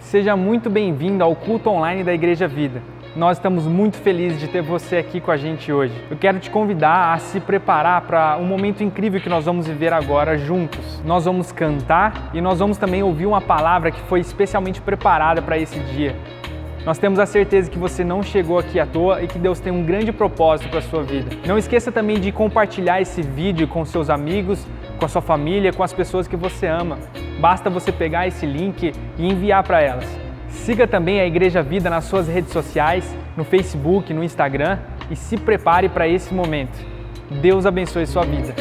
Seja muito bem-vindo ao culto online da Igreja Vida. Nós estamos muito felizes de ter você aqui com a gente hoje. Eu quero te convidar a se preparar para um momento incrível que nós vamos viver agora juntos. Nós vamos cantar e nós vamos também ouvir uma palavra que foi especialmente preparada para esse dia. Nós temos a certeza que você não chegou aqui à toa e que Deus tem um grande propósito para a sua vida. Não esqueça também de compartilhar esse vídeo com seus amigos, com a sua família, com as pessoas que você ama. Basta você pegar esse link e enviar para elas. Siga também a Igreja Vida nas suas redes sociais, no Facebook, no Instagram e se prepare para esse momento. Deus abençoe sua vida.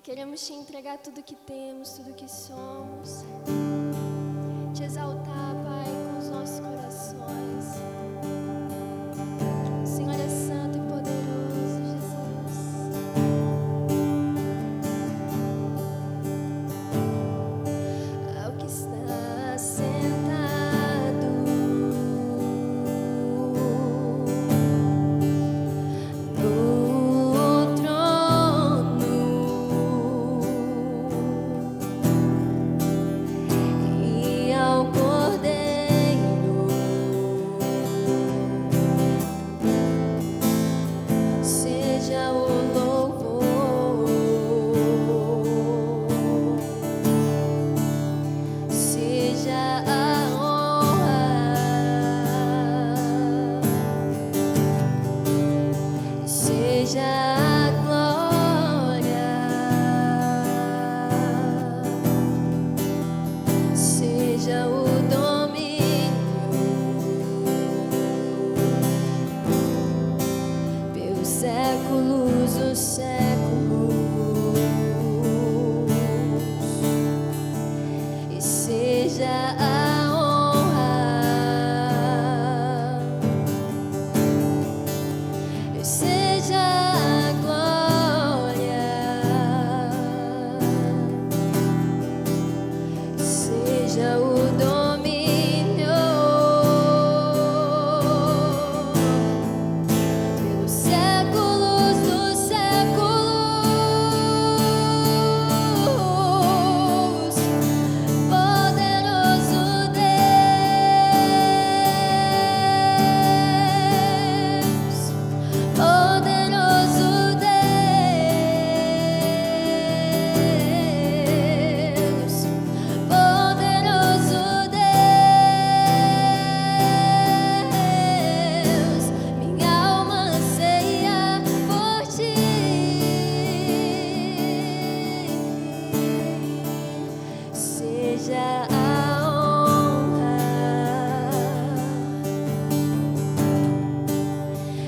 Queremos te entregar tudo que temos, tudo que somos. Te exaltar, Pai, com os nossos corações. O Senhor é santo e poderoso, Jesus. Ao que está sentado no trono e ao Cordeiro seja o louvor, seja a honra, seja a glória, seja o domínio pelos séculos dos séculos, e seja a honra, seja a glória, seja o domínio pelos séculos dos séculos. Poderoso Deus, poderoso Deus, poderoso Deus, minha alma anseia por ti. Seja a honra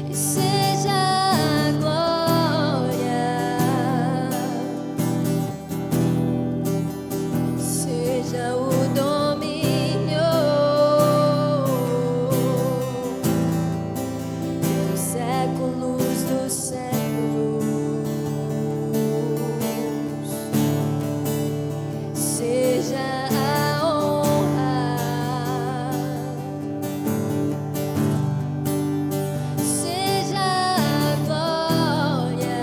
e seja a glória, seja o domínio pelos séculos dos séculos. Seja a honra, seja a glória,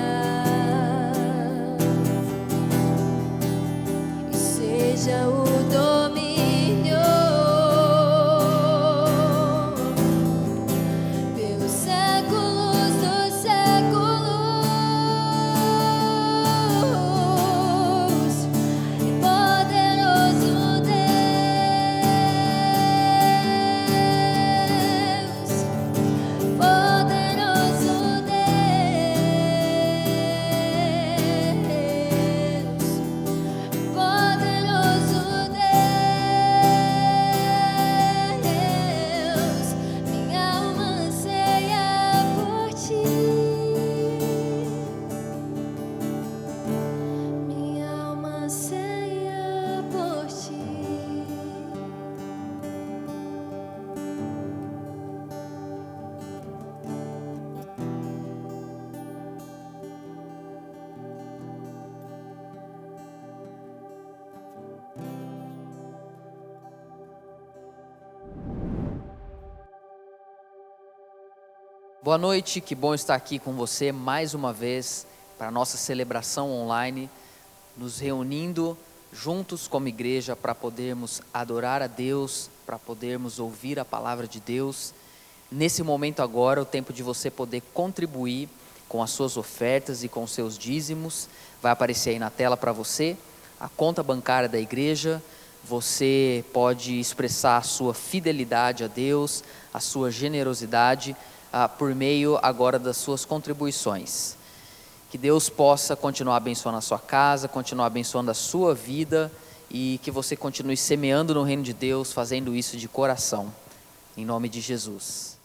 e seja o domínio pelos séculos dos séculos. E poderoso Deus, poderoso Deus, poderoso Deus, minha alma anseia por ti, minha alma anseia por ti. Boa noite, que bom estar aqui com você mais uma vez para a nossa celebração online, nos reunindo juntos como igreja para podermos adorar a Deus, para podermos ouvir a palavra de Deus. Nesse momento agora, o tempo de você poder contribuir com as suas ofertas e com os seus dízimos, vai aparecer aí na tela para você, a conta bancária da igreja. Você pode expressar a sua fidelidade a Deus, a sua generosidade, por meio agora das suas contribuições. Que Deus possa continuar abençoando a sua casa, continuar abençoando a sua vida e que você continue semeando no reino de Deus, fazendo isso de coração, em nome de Jesus.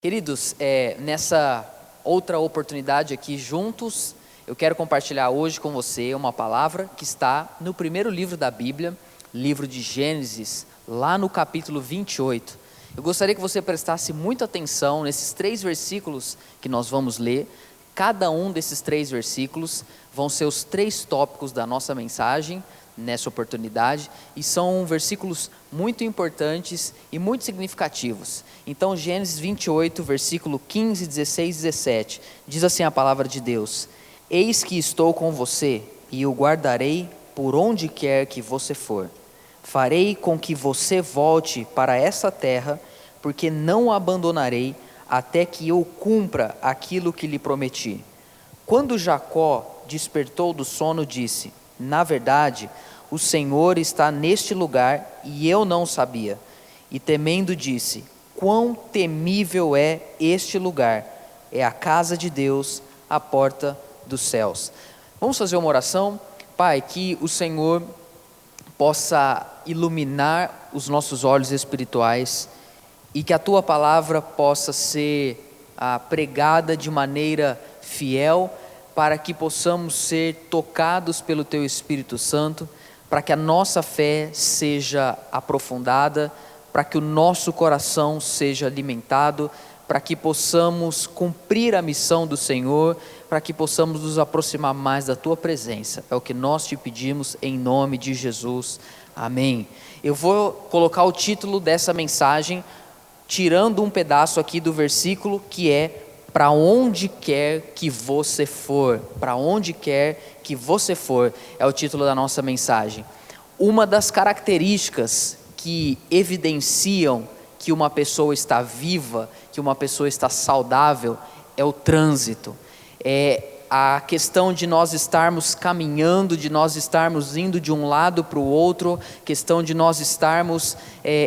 Queridos, nessa outra oportunidade aqui juntos, eu quero compartilhar hoje com você uma palavra que está no primeiro livro da Bíblia, livro de Gênesis, lá no capítulo 28. Eu gostaria que você prestasse muita atenção nesses 3 versículos que nós vamos ler. Cada um desses 3 versículos vão ser os 3 tópicos da nossa mensagem nessa oportunidade, e são versículos muito importantes e muito significativos. Então, Gênesis 28, versículo 15, 16 e 17, diz assim a palavra de Deus: Eis que estou com você, e o guardarei por onde quer que você for. Farei com que você volte para essa terra, porque não o abandonarei até que eu cumpra aquilo que lhe prometi. Quando Jacó despertou do sono, disse: Na verdade, o Senhor está neste lugar e eu não sabia. E temendo disse: Quão temível é este lugar! É a casa de Deus, a porta dos céus. Vamos fazer uma oração? Pai, que o Senhor possa iluminar os nossos olhos espirituais e que a Tua palavra possa ser pregada de maneira fiel, para que possamos ser tocados pelo Teu Espírito Santo, para que a nossa fé seja aprofundada, para que o nosso coração seja alimentado, para que possamos cumprir a missão do Senhor, para que possamos nos aproximar mais da Tua presença. É o que nós te pedimos em nome de Jesus. Amém. Eu vou colocar o título dessa mensagem, tirando um pedaço aqui do versículo, que é: para onde quer que você for. Para onde quer que você for, é o título da nossa mensagem. Uma das características que evidenciam que uma pessoa está viva, que uma pessoa está saudável, é o trânsito. É a questão de nós estarmos caminhando, de nós estarmos indo de um lado para o outro, questão de nós estarmos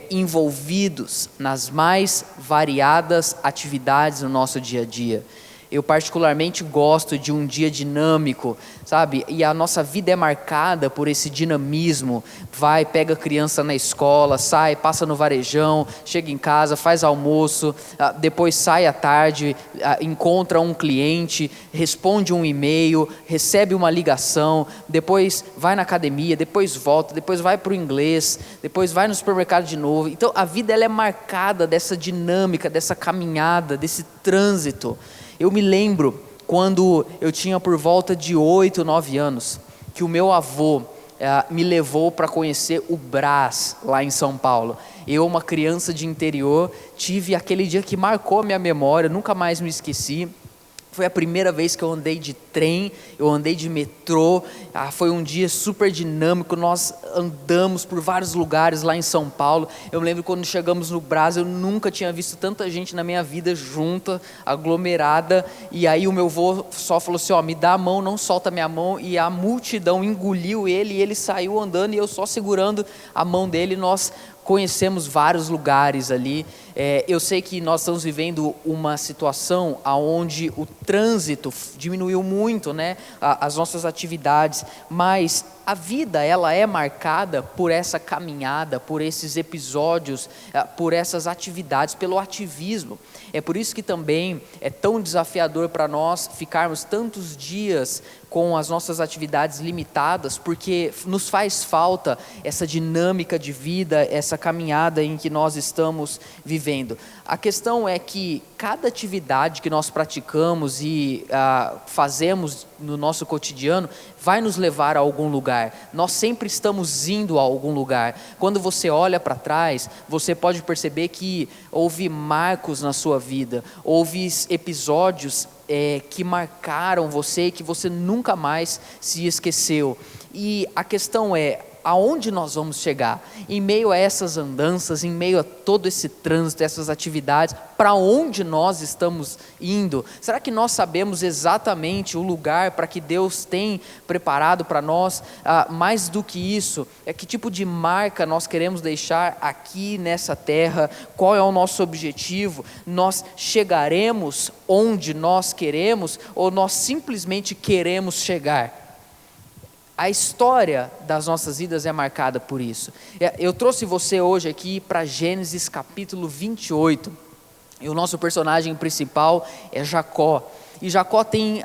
envolvidos nas mais variadas atividades no nosso dia a dia. Eu particularmente gosto de um dia dinâmico, sabe? E a nossa vida é marcada por esse dinamismo. Vai, pega a criança na escola, sai, passa no varejão, chega em casa, faz almoço, depois sai à tarde, encontra um cliente, responde um e-mail, recebe uma ligação, depois vai na academia, depois volta, depois vai para o inglês, depois vai no supermercado de novo. Então a vida ela é marcada dessa dinâmica, dessa caminhada, desse trânsito. Eu me lembro quando eu tinha por volta de 8, 9 anos, que o meu avô me levou para conhecer o Brás, lá em São Paulo. Eu, uma criança de interior, tive aquele dia que marcou a minha memória, nunca mais me esqueci. Foi a primeira vez que eu andei de trem, eu andei de metrô, foi um dia super dinâmico, nós andamos por vários lugares lá em São Paulo. Eu me lembro quando chegamos no Brás, eu nunca tinha visto tanta gente na minha vida junta, aglomerada, e aí o meu avô só falou assim, me dá a mão, não solta a minha mão, e a multidão engoliu ele, e ele saiu andando, e eu só segurando a mão dele. Nós conhecemos vários lugares ali. Eu sei que nós estamos vivendo uma situação onde o trânsito diminuiu muito, né? As nossas atividades, mas a vida ela é marcada por essa caminhada, por esses episódios, por essas atividades, pelo ativismo. É por isso que também é tão desafiador para nós ficarmos tantos dias com as nossas atividades limitadas, porque nos faz falta essa dinâmica de vida, essa caminhada em que nós estamos vivendo. A questão é que cada atividade que nós praticamos e fazemos no nosso cotidiano vai nos levar a algum lugar. Nós sempre estamos indo a algum lugar. Quando você olha para trás, você pode perceber que houve marcos na sua vida, houve episódios que marcaram você, que você nunca mais se esqueceu. E a questão é, aonde nós vamos chegar? Em meio a essas andanças, em meio a todo esse trânsito, essas atividades, para onde nós estamos indo? Será que nós sabemos exatamente o lugar para que Deus tem preparado para nós? Mais do que isso, que tipo de marca nós queremos deixar aqui nessa terra? Qual é o nosso objetivo? Nós chegaremos onde nós queremos ou nós simplesmente queremos chegar? A história das nossas vidas é marcada por isso. Eu trouxe você hoje aqui para Gênesis capítulo 28. E o nosso personagem principal é Jacó. E Jacó tem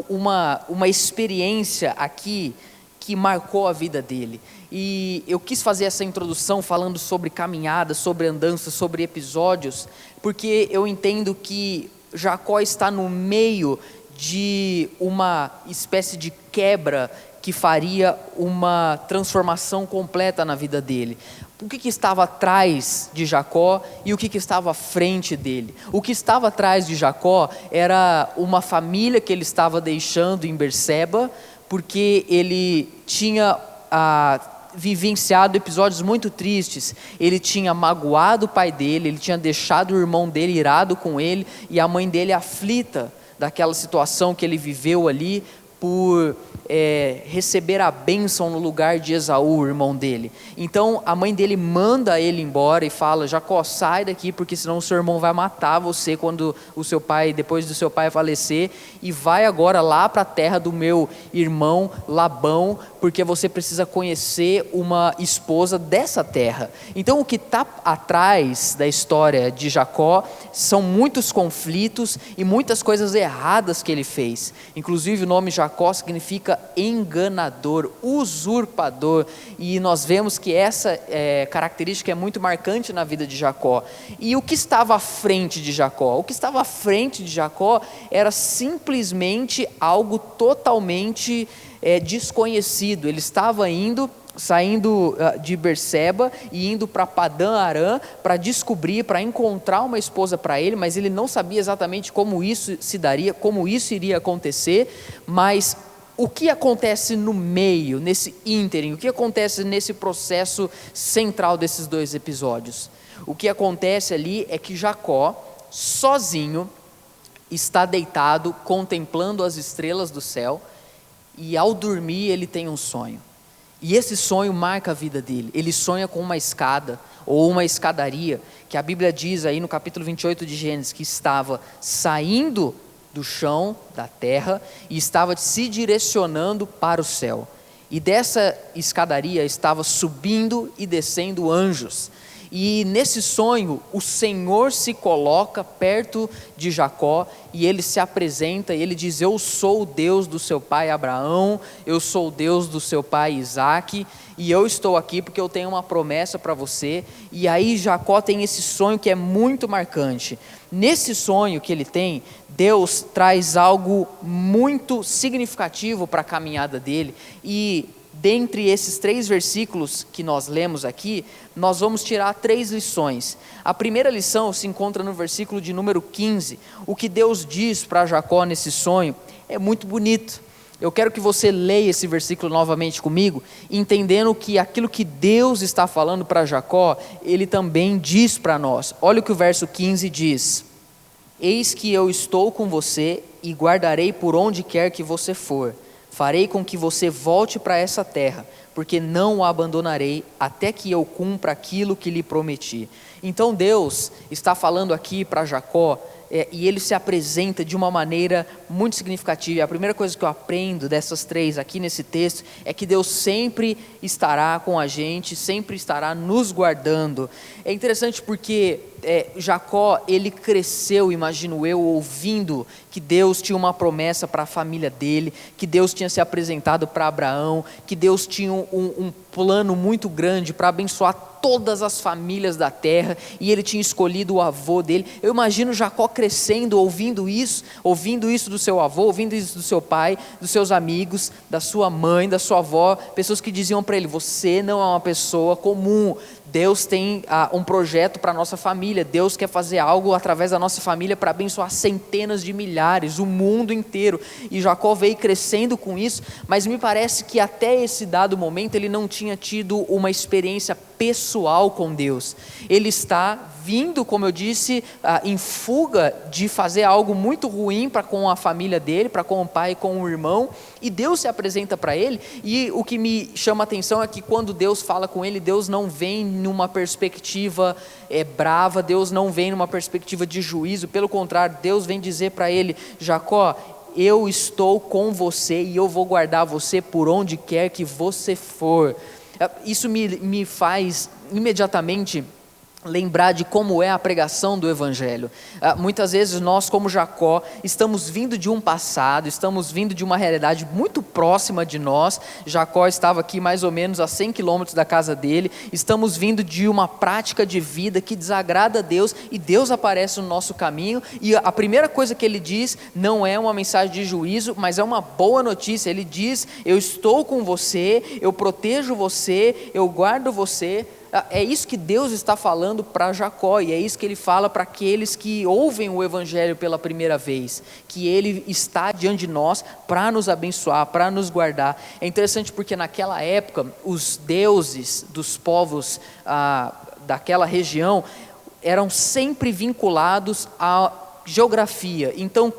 uma experiência aqui que marcou a vida dele. E eu quis fazer essa introdução falando sobre caminhadas, sobre andanças, sobre episódios, porque eu entendo que Jacó está no meio de uma espécie de quebra que faria uma transformação completa na vida dele. O que estava atrás de Jacó e o que estava à frente dele? O que estava atrás de Jacó era uma família que ele estava deixando em Berseba, porque ele tinha vivenciado episódios muito tristes. Ele tinha magoado o pai dele, ele tinha deixado o irmão dele irado com ele, e a mãe dele aflita daquela situação que ele viveu ali, por receber a bênção no lugar de Esaú, o irmão dele. Então a mãe dele manda ele embora e fala: Jacó, sai daqui, porque senão o seu irmão vai matar você quando o seu pai, depois do seu pai falecer, e vai agora lá para a terra do meu irmão Labão, porque você precisa conhecer uma esposa dessa terra. Então o que está atrás da história de Jacó são muitos conflitos e muitas coisas erradas que ele fez. Inclusive o nome Jacó significa enganador, usurpador, e nós vemos que essa característica é muito marcante na vida de Jacó. E o que estava à frente de Jacó? O que estava à frente de Jacó era simplesmente algo totalmente desconhecido. Ele estava saindo de Berseba e indo para Padã Arã para descobrir, para encontrar uma esposa para ele, mas ele não sabia exatamente como isso se daria, como isso iria acontecer. Mas o que acontece no meio, nesse ínterim, o que acontece nesse processo central desses dois episódios? O que acontece ali é que Jacó, sozinho, está deitado contemplando as estrelas do céu, e ao dormir ele tem um sonho. E esse sonho marca a vida dele. Ele sonha com uma escada, ou uma escadaria, que a Bíblia diz aí no capítulo 28 de Gênesis, que estava saindo do chão, da terra, e estava se direcionando para o céu. E dessa escadaria estava subindo e descendo anjos. E nesse sonho, o Senhor se coloca perto de Jacó e ele se apresenta e ele diz: eu sou o Deus do seu pai Abraão, eu sou o Deus do seu pai Isaque, e eu estou aqui porque eu tenho uma promessa para você. E aí Jacó tem esse sonho que é muito marcante. Nesse sonho que ele tem, Deus traz algo muito significativo para a caminhada dele, e dentre esses 3 versículos que nós lemos aqui, nós vamos tirar 3 lições. A primeira lição se encontra no versículo de número 15. O que Deus diz para Jacó nesse sonho é muito bonito. Eu quero que você leia esse versículo novamente comigo, entendendo que aquilo que Deus está falando para Jacó, Ele também diz para nós. Olha o que o verso 15 diz: eis que eu estou com você e guardarei por onde quer que você for. Farei com que você volte para essa terra, porque não o abandonarei até que eu cumpra aquilo que lhe prometi. Então Deus está falando aqui para Jacó, e ele se apresenta de uma maneira muito significativa. E a primeira coisa que eu aprendo dessas 3 aqui nesse texto é que Deus sempre estará com a gente, sempre estará nos guardando. É interessante porque Jacó, ele cresceu, imagino eu, ouvindo que Deus tinha uma promessa para a família dele, que Deus tinha se apresentado para Abraão, que Deus tinha um plano muito grande para abençoar todas as famílias da terra, e ele tinha escolhido o avô dele. Eu imagino Jacó crescendo, ouvindo isso do seu avô, ouvindo isso do seu pai, dos seus amigos, da sua mãe, da sua avó, pessoas que diziam para ele: você não é uma pessoa comum, Deus tem um projeto para a nossa família, Deus quer fazer algo através da nossa família para abençoar centenas de milhares, o mundo inteiro. E Jacó veio crescendo com isso, mas me parece que até esse dado momento ele não tinha tido uma experiência pessoal com Deus. Ele está vindo, como eu disse, em fuga de fazer algo muito ruim para com a família dele, para com o pai e com o irmão, e Deus se apresenta para ele. E o que me chama a atenção é que quando Deus fala com ele, Deus não vem numa perspectiva brava, Deus não vem numa perspectiva de juízo, pelo contrário, Deus vem dizer para ele: Jacó, eu estou com você e eu vou guardar você por onde quer que você for. Isso me faz imediatamente lembrar de como é a pregação do Evangelho. Muitas vezes nós, como Jacó, estamos vindo de um passado, estamos vindo de uma realidade muito próxima de nós. Jacó estava aqui mais ou menos a 100 quilômetros da casa dele. Estamos vindo de uma prática de vida que desagrada a Deus, e Deus aparece no nosso caminho, e a primeira coisa que ele diz não é uma mensagem de juízo, mas é uma boa notícia. Ele diz: eu estou com você, eu protejo você, eu guardo você. É isso que Deus está falando para Jacó, e é isso que ele fala para aqueles que ouvem o Evangelho pela primeira vez, que ele está diante de nós para nos abençoar, para nos guardar. É interessante porque naquela época os deuses dos povos daquela região eram sempre vinculados à geografia. Então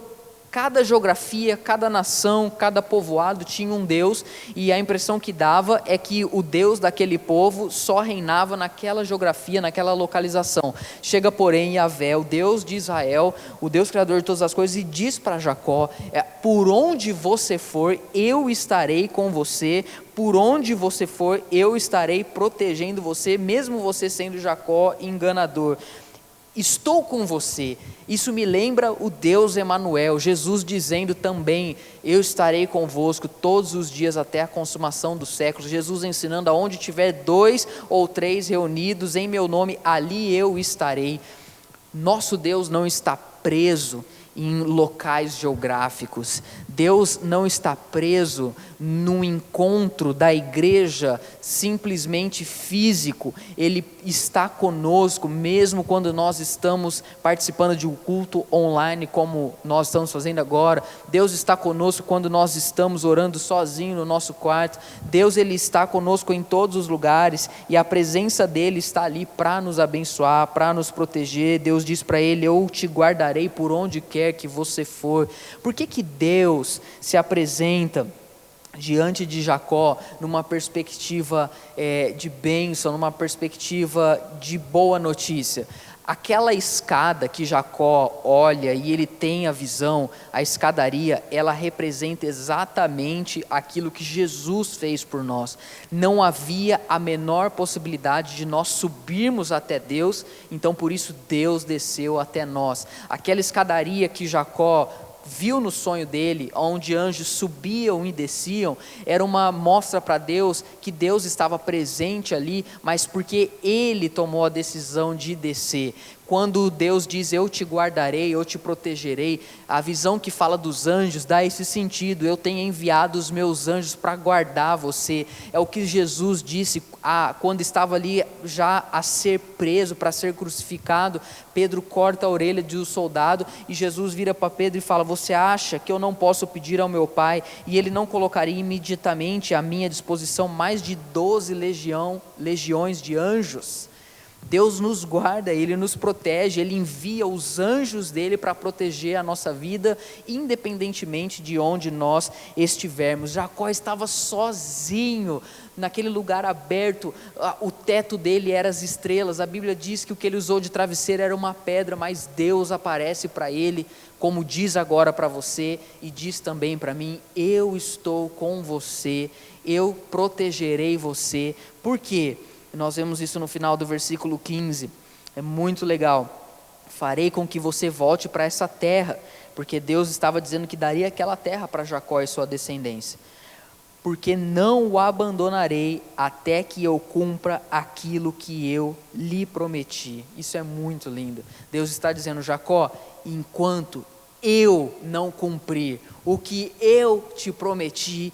cada geografia, cada nação, cada povoado tinha um Deus, e a impressão que dava é que o Deus daquele povo só reinava naquela geografia, naquela localização. Chega porém Yahvé, o Deus de Israel, o Deus criador de todas as coisas, e diz para Jacó: por onde você for, eu estarei com você, por onde você for, eu estarei protegendo você, mesmo você sendo Jacó enganador. estou com você. Isso me lembra o Deus Emanuel, Jesus dizendo também, eu estarei convosco todos os dias até a consumação dos séculos. Jesus ensinando, aonde tiver 2 ou 3 reunidos em meu nome, ali eu estarei. Nosso Deus não está preso em locais geográficos. Deus não está preso num encontro da igreja simplesmente físico. Ele está conosco mesmo quando nós estamos participando de um culto online como nós estamos fazendo agora. Deus está conosco quando nós estamos orando sozinho no nosso quarto. Deus, ele está conosco em todos os lugares e a presença dele está ali para nos abençoar, para nos proteger. Deus diz para ele, eu te guardarei por onde quer que você for. Por que Deus se apresenta diante de Jacó numa perspectiva de bênção, numa perspectiva de boa notícia? Aquela escada que Jacó olha e ele tem a visão, a escadaria, ela representa exatamente aquilo que Jesus fez por nós. Não havia a menor possibilidade de nós subirmos até Deus, então por isso Deus desceu até nós. Aquela escadaria que Jacó viu no sonho dele, onde anjos subiam e desciam, era uma mostra para Deus que Deus estava presente ali, mas porque ele tomou a decisão de descer. Quando Deus diz, eu te guardarei, eu te protegerei, a visão que fala dos anjos dá esse sentido, eu tenho enviado os meus anjos para guardar você. É o que Jesus disse quando estava ali já a ser preso, para ser crucificado. Pedro corta a orelha de um soldado e Jesus vira para Pedro e fala, você acha que eu não posso pedir ao meu Pai e ele não colocaria imediatamente à minha disposição mais de 12 legiões de anjos? Deus nos guarda, Ele nos protege, Ele envia os anjos dEle para proteger a nossa vida, independentemente de onde nós estivermos. Jacó estava sozinho, naquele lugar aberto, o teto dele era as estrelas. A Bíblia diz que o que ele usou de travesseiro era uma pedra, mas Deus aparece para ele, como diz agora para você, e diz também para mim, eu estou com você, eu protegerei você. Por quê? Nós vemos isso no final do versículo 15, é muito legal. Farei com que você volte para essa terra, porque Deus estava dizendo que daria aquela terra para Jacó e sua descendência. Porque não o abandonarei até que eu cumpra aquilo que eu lhe prometi. Isso é muito lindo. Deus está dizendo, Jacó, enquanto eu não cumprir o que eu te prometi,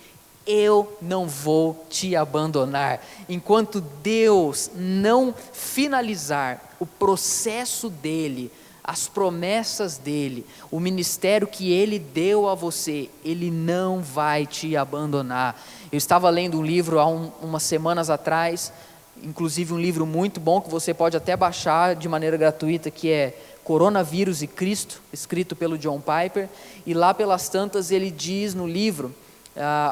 eu não vou te abandonar. Enquanto Deus não finalizar o processo dele, as promessas dele, o ministério que ele deu a você, ele não vai te abandonar. Eu estava lendo um livro há umas semanas atrás, inclusive um livro muito bom que você pode até baixar de maneira gratuita, que é Coronavírus e Cristo, escrito pelo John Piper, e lá pelas tantas ele diz no livro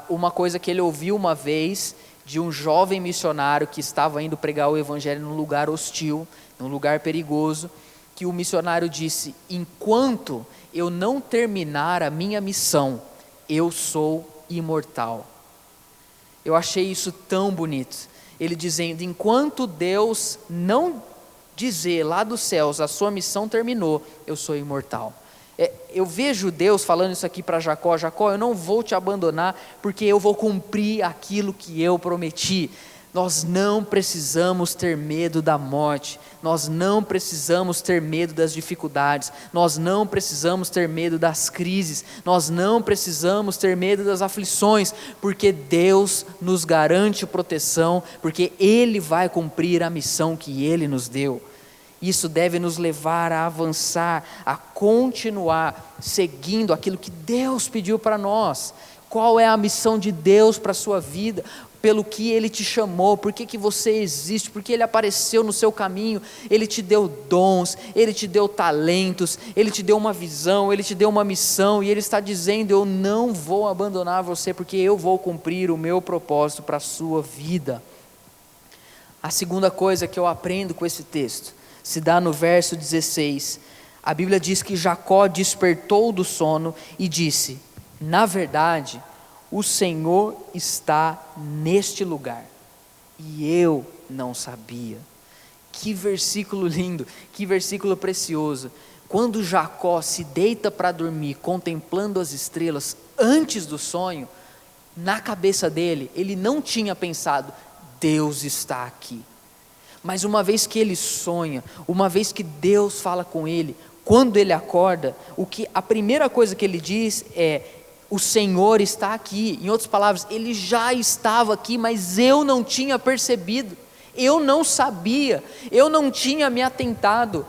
uma coisa que ele ouviu uma vez de um jovem missionário que estava indo pregar o evangelho num lugar hostil, num lugar perigoso, que o missionário disse, enquanto eu não terminar a minha missão, eu sou imortal. Eu achei isso tão bonito, ele dizendo, enquanto Deus não dizer lá dos céus, a sua missão terminou, eu sou imortal. Eu vejo Deus falando isso aqui para Jacó, Jacó, eu não vou te abandonar, porque eu vou cumprir aquilo que eu prometi. Nós não precisamos ter medo da morte, nós não precisamos ter medo das dificuldades, nós não precisamos ter medo das crises, nós não precisamos ter medo das aflições, porque Deus nos garante proteção, porque Ele vai cumprir a missão que Ele nos deu. Isso deve nos levar a avançar, a continuar seguindo aquilo que Deus pediu para nós. Qual é a missão de Deus para a sua vida? Pelo que Ele te chamou, por que você existe, porque Ele apareceu no seu caminho, Ele te deu dons, Ele te deu talentos, Ele te deu uma visão, Ele te deu uma missão, e Ele está dizendo, eu não vou abandonar você, porque eu vou cumprir o meu propósito para a sua vida. A segunda coisa que eu aprendo com esse texto, se dá no verso 16, a Bíblia diz que Jacó despertou do sono e disse, na verdade, o Senhor está neste lugar, e eu não sabia. Que versículo lindo, que versículo precioso. Quando Jacó se deita para dormir, contemplando as estrelas antes do sonho, na cabeça dele, ele não tinha pensado, Deus está aqui. Mas uma vez que ele sonha, uma vez que Deus fala com ele, quando ele acorda, a primeira coisa que ele diz é, o Senhor está aqui. Em outras palavras, ele já estava aqui, mas eu não tinha percebido, eu não sabia, eu não tinha me atentado.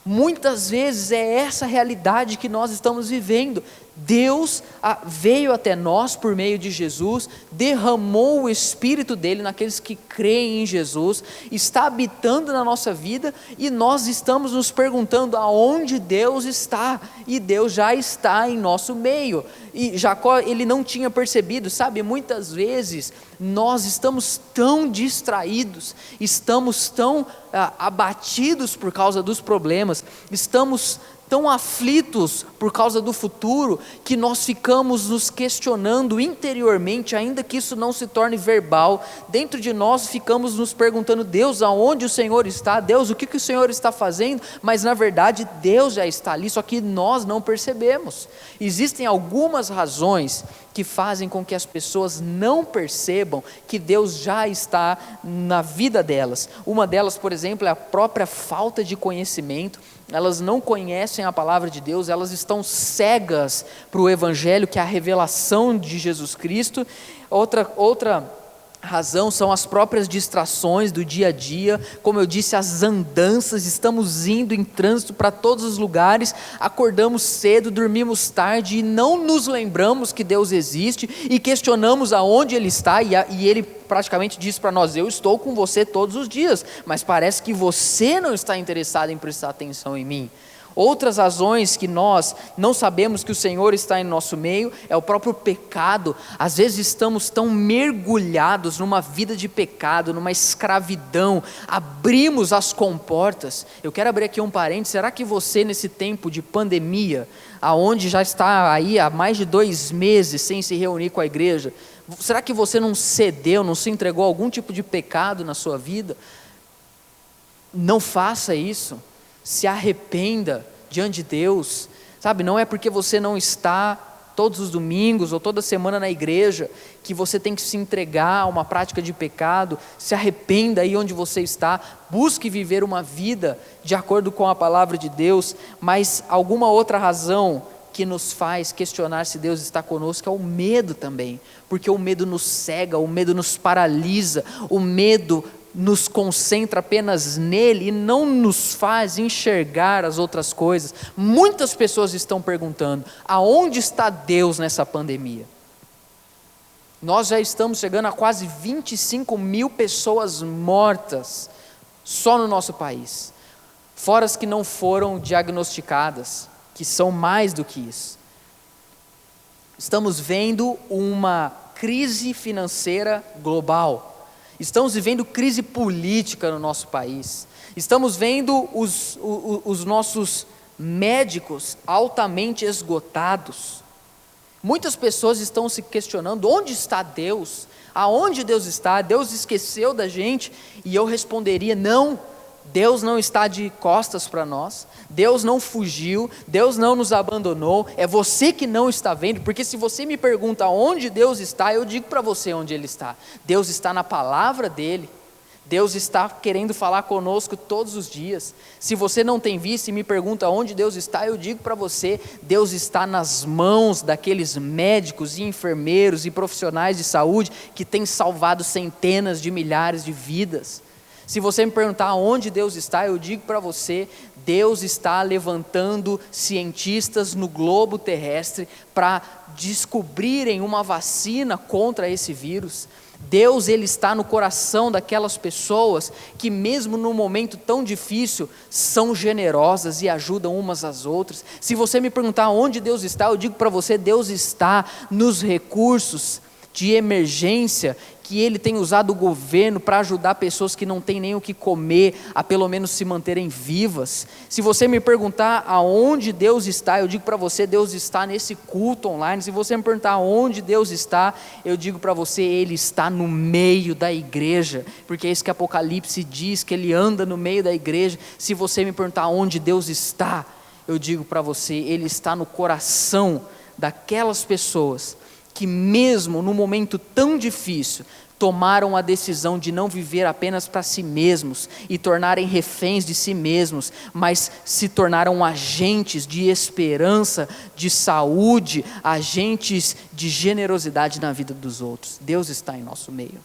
Muitas vezes é essa realidade que nós estamos vivendo. Deus veio até nós por meio de Jesus, derramou o Espírito dele naqueles que creem em Jesus, está habitando na nossa vida e nós estamos nos perguntando aonde Deus está, e Deus já está em nosso meio. E Jacó, ele não tinha percebido, sabe, muitas vezes nós estamos tão distraídos, estamos tão abatidos por causa dos problemas, estamos tão aflitos por causa do futuro, que nós ficamos nos questionando interiormente, ainda que isso não se torne verbal, dentro de nós ficamos nos perguntando, Deus, aonde o Senhor está? Deus, o que o Senhor está fazendo? Mas na verdade Deus já está ali, só que nós não percebemos. Existem algumas razões que fazem com que as pessoas não percebam que Deus já está na vida delas. Uma delas, por exemplo, é a própria falta de conhecimento. Elas não conhecem a palavra de Deus, elas estão cegas para o Evangelho, que é a revelação de Jesus Cristo. Outra razão são as próprias distrações do dia a dia, como eu disse, as andanças, estamos indo em trânsito para todos os lugares, acordamos cedo, dormimos tarde e não nos lembramos que Deus existe e questionamos aonde Ele está, e Ele praticamente diz para nós, eu estou com você todos os dias, mas parece que você não está interessado em prestar atenção em mim. Outras razões que nós não sabemos que o Senhor está em nosso meio é o próprio pecado. Às vezes estamos tão mergulhados numa vida de pecado, numa escravidão, abrimos as comportas. Eu quero abrir aqui um parênteses, será que você nesse tempo de pandemia, aonde já está aí há mais de 2 meses sem se reunir com a igreja, será que você não cedeu, não se entregou a algum tipo de pecado na sua vida? Não faça isso. Se arrependa diante de Deus, sabe, não é porque você não está todos os domingos ou toda semana na igreja, que você tem que se entregar a uma prática de pecado. Se arrependa aí onde você está, busque viver uma vida de acordo com a palavra de Deus. Mas alguma outra razão que nos faz questionar se Deus está conosco é o medo também, porque o medo nos cega, o medo nos paralisa, o medo nos concentra apenas nele e não nos faz enxergar as outras coisas. Muitas pessoas estão perguntando, aonde está Deus nessa pandemia? Nós já estamos chegando a quase 25 mil pessoas mortas, só no nosso país, fora as que não foram diagnosticadas, que são mais do que isso. Estamos vendo uma crise financeira global, estamos vivendo crise política no nosso país, estamos vendo os nossos médicos altamente esgotados. Muitas pessoas estão se questionando, onde está Deus? Aonde Deus está? Deus esqueceu da gente? E eu responderia, não, Deus não está de costas para nós, Deus não fugiu, Deus não nos abandonou, é você que não está vendo, porque se você me pergunta onde Deus está, eu digo para você onde Ele está. Deus está na palavra dEle, Deus está querendo falar conosco todos os dias. Se você não tem visto e me pergunta onde Deus está, eu digo para você, Deus está nas mãos daqueles médicos e enfermeiros e profissionais de saúde que têm salvado centenas de milhares de vidas. Se você me perguntar onde Deus está, eu digo para você, Deus está levantando cientistas no globo terrestre para descobrirem uma vacina contra esse vírus. Deus, Ele está no coração daquelas pessoas que mesmo num momento tão difícil, são generosas e ajudam umas às outras. Se você me perguntar onde Deus está, eu digo para você, Deus está nos recursos de emergência, que Ele tem usado o governo para ajudar pessoas que não têm nem o que comer, a pelo menos se manterem vivas. Se você me perguntar aonde Deus está, eu digo para você, Deus está nesse culto online. Se você me perguntar aonde Deus está, eu digo para você, Ele está no meio da igreja, porque é isso que Apocalipse diz, que Ele anda no meio da igreja. Se você me perguntar onde Deus está, eu digo para você, Ele está no coração daquelas pessoas que mesmo no momento tão difícil, tomaram a decisão de não viver apenas para si mesmos e tornarem reféns de si mesmos, mas se tornaram agentes de esperança, de saúde, agentes de generosidade na vida dos outros. Deus está em nosso meio.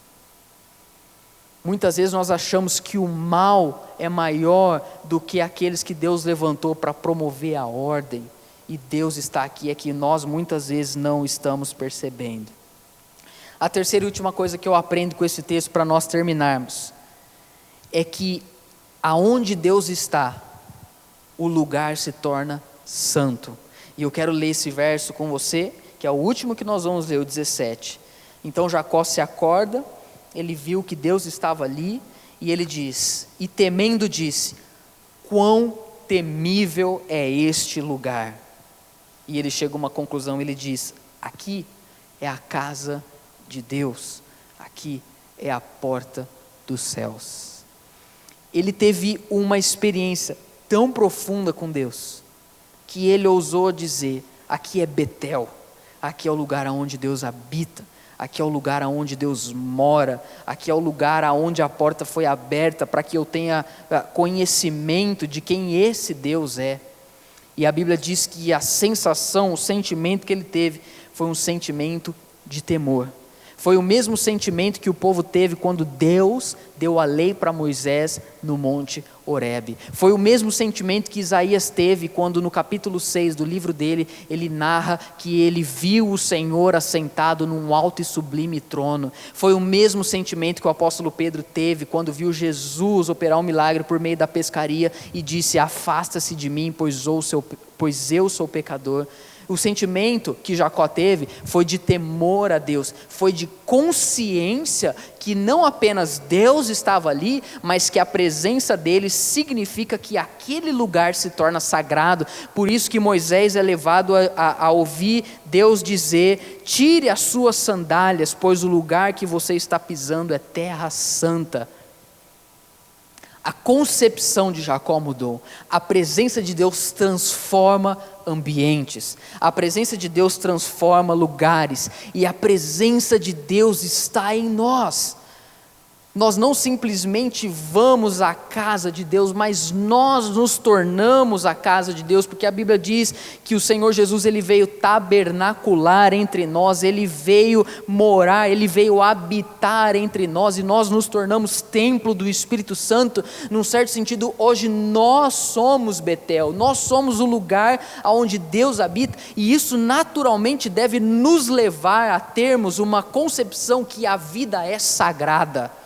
Muitas vezes nós achamos que o mal é maior do que aqueles que Deus levantou para promover a ordem. E Deus está aqui, é que nós muitas vezes não estamos percebendo. A terceira e última coisa que eu aprendo com esse texto para nós terminarmos, é que aonde Deus está, o lugar se torna santo. E eu quero ler esse verso com você, que é o último que nós vamos ler, o 17. Então Jacó se acorda, ele viu que Deus estava ali, e ele diz, e temendo disse, quão temível é este lugar. E ele chega a uma conclusão, ele diz, aqui é a casa de Deus, aqui é a porta dos céus. Ele teve uma experiência tão profunda com Deus, que ele ousou dizer, aqui é Betel, aqui é o lugar onde Deus habita, aqui é o lugar onde Deus mora, aqui é o lugar onde a porta foi aberta para que eu tenha conhecimento de quem esse Deus é. E a Bíblia diz que a sensação, o sentimento que ele teve, foi um sentimento de temor. Foi o mesmo sentimento que o povo teve quando Deus deu a lei para Moisés no monte Horebe. Foi o mesmo sentimento que Isaías teve quando no capítulo 6 do livro dele, ele narra que ele viu o Senhor assentado num alto e sublime trono. Foi o mesmo sentimento que o apóstolo Pedro teve quando viu Jesus operar um milagre por meio da pescaria e disse, afasta-se de mim, pois eu sou pecador. O sentimento que Jacó teve foi de temor a Deus, foi de consciência que não apenas Deus estava ali, mas que a presença dele significa que aquele lugar se torna sagrado. Por isso que Moisés é levado a ouvir Deus dizer, tire as suas sandálias, pois o lugar que você está pisando é terra santa. A concepção de Jacó mudou. A presença de Deus transforma ambientes. A presença de Deus transforma lugares. E a presença de Deus está em nós. Nós não simplesmente vamos à casa de Deus, mas nós nos tornamos a casa de Deus, porque a Bíblia diz que o Senhor Jesus, ele veio tabernacular entre nós, ele veio morar, ele veio habitar entre nós, e nós nos tornamos templo do Espírito Santo. Num certo sentido, hoje nós somos Betel, nós somos o lugar onde Deus habita, e isso naturalmente deve nos levar a termos uma concepção que a vida é sagrada.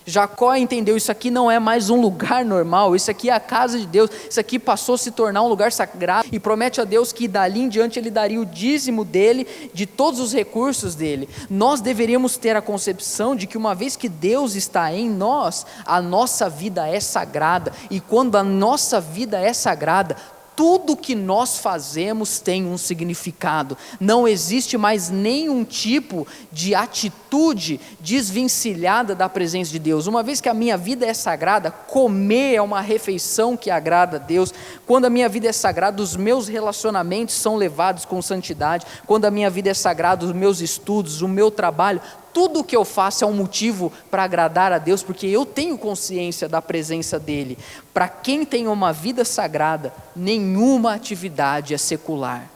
Jacó entendeu, isso aqui não é mais um lugar normal, isso aqui é a casa de Deus, isso aqui passou a se tornar um lugar sagrado, e promete a Deus que dali em diante ele daria o dízimo dele, de todos os recursos dele. Nós deveríamos ter a concepção de que uma vez que Deus está em nós, a nossa vida é sagrada, e quando a nossa vida é sagrada, tudo que nós fazemos tem um significado. Não existe mais nenhum tipo de atitude desvencilhada da presença de Deus. Uma vez que a minha vida é sagrada, comer é uma refeição que agrada a Deus. Quando a minha vida é sagrada, os meus relacionamentos são levados com santidade. Quando a minha vida é sagrada, os meus estudos, o meu trabalho, tudo o que eu faço é um motivo para agradar a Deus, porque eu tenho consciência da presença dEle. Para quem tem uma vida sagrada, nenhuma atividade é secular.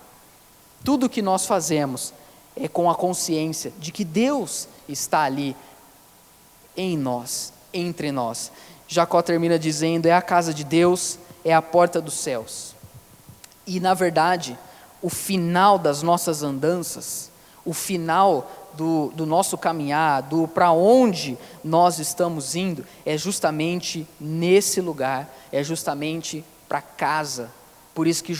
Tudo o que nós fazemos é com a consciência de que Deus está ali em nós, entre nós. Jacó termina dizendo, é a casa de Deus, é a porta dos céus. E na verdade, o final das nossas andanças, o final do nosso caminhar, do para onde nós estamos indo, é justamente nesse lugar, é justamente para casa. Por isso que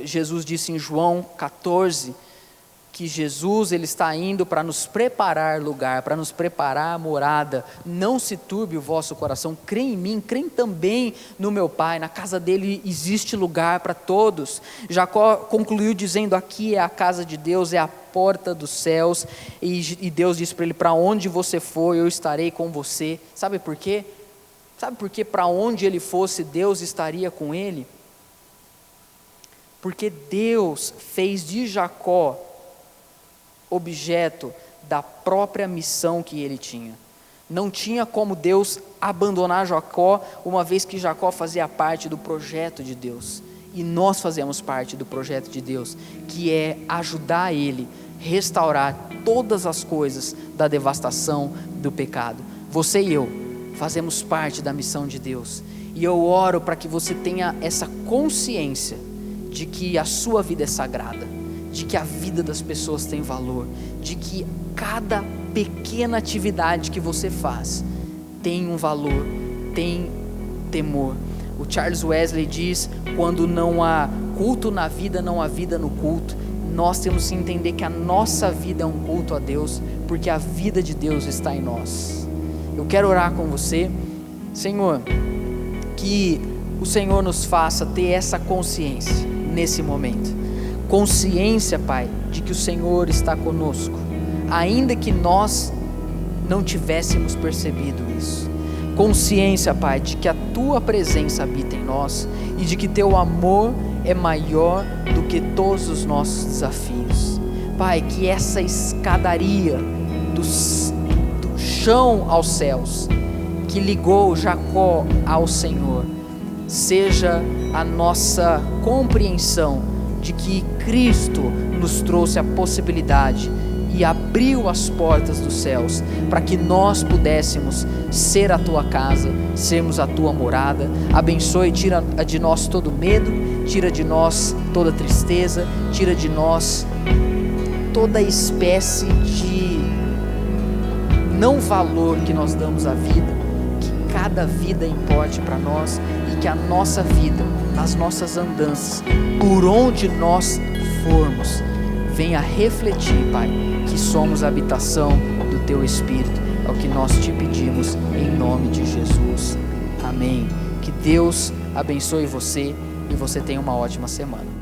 Jesus disse em João 14, que Jesus ele está indo para nos preparar lugar, para nos preparar morada. Não se turbe o vosso coração, crê em mim, crê também no meu Pai, na casa dele existe lugar para todos. Jacó concluiu dizendo: aqui é a casa de Deus, é a porta dos céus, e Deus disse para ele: para onde você for, eu estarei com você. Sabe por quê? Sabe por que para onde ele fosse, Deus estaria com ele? Porque Deus fez de Jacó objeto da própria missão que ele tinha. Não tinha como Deus abandonar Jacó, uma vez que Jacó fazia parte do projeto de Deus. E nós fazemos parte do projeto de Deus, que é ajudar ele, restaurar todas as coisas da devastação do pecado. Você e eu fazemos parte da missão de Deus. E eu oro para que você tenha essa consciência de que a sua vida é sagrada, de que a vida das pessoas tem valor, de que cada pequena atividade que você faz tem um valor, tem temor. O Charles Wesley diz: quando não há culto na vida, não há vida no culto. Nós temos que entender que a nossa vida é um culto a Deus, porque a vida de Deus está em nós. Eu quero orar com você. Senhor, que o Senhor nos faça ter essa consciência nesse momento. Consciência, Pai, de que o Senhor está conosco, ainda que nós não tivéssemos percebido isso. Consciência, Pai, de que a Tua presença habita em nós e de que Teu amor é maior do que todos os nossos desafios. Pai, que essa escadaria do chão aos céus, que ligou Jacó ao Senhor, seja a nossa compreensão de que Cristo nos trouxe a possibilidade e abriu as portas dos céus para que nós pudéssemos ser a Tua casa, sermos a Tua morada. Abençoe, tira de nós todo medo, tira de nós toda tristeza, tira de nós toda espécie de não valor que nós damos à vida, que cada vida importe para nós e que a nossa vida, nas nossas andanças, por onde nós formos, venha refletir, Pai, que somos a habitação do Teu Espírito. É o que nós te pedimos em nome de Jesus. Amém. Que Deus abençoe você e você tenha uma ótima semana.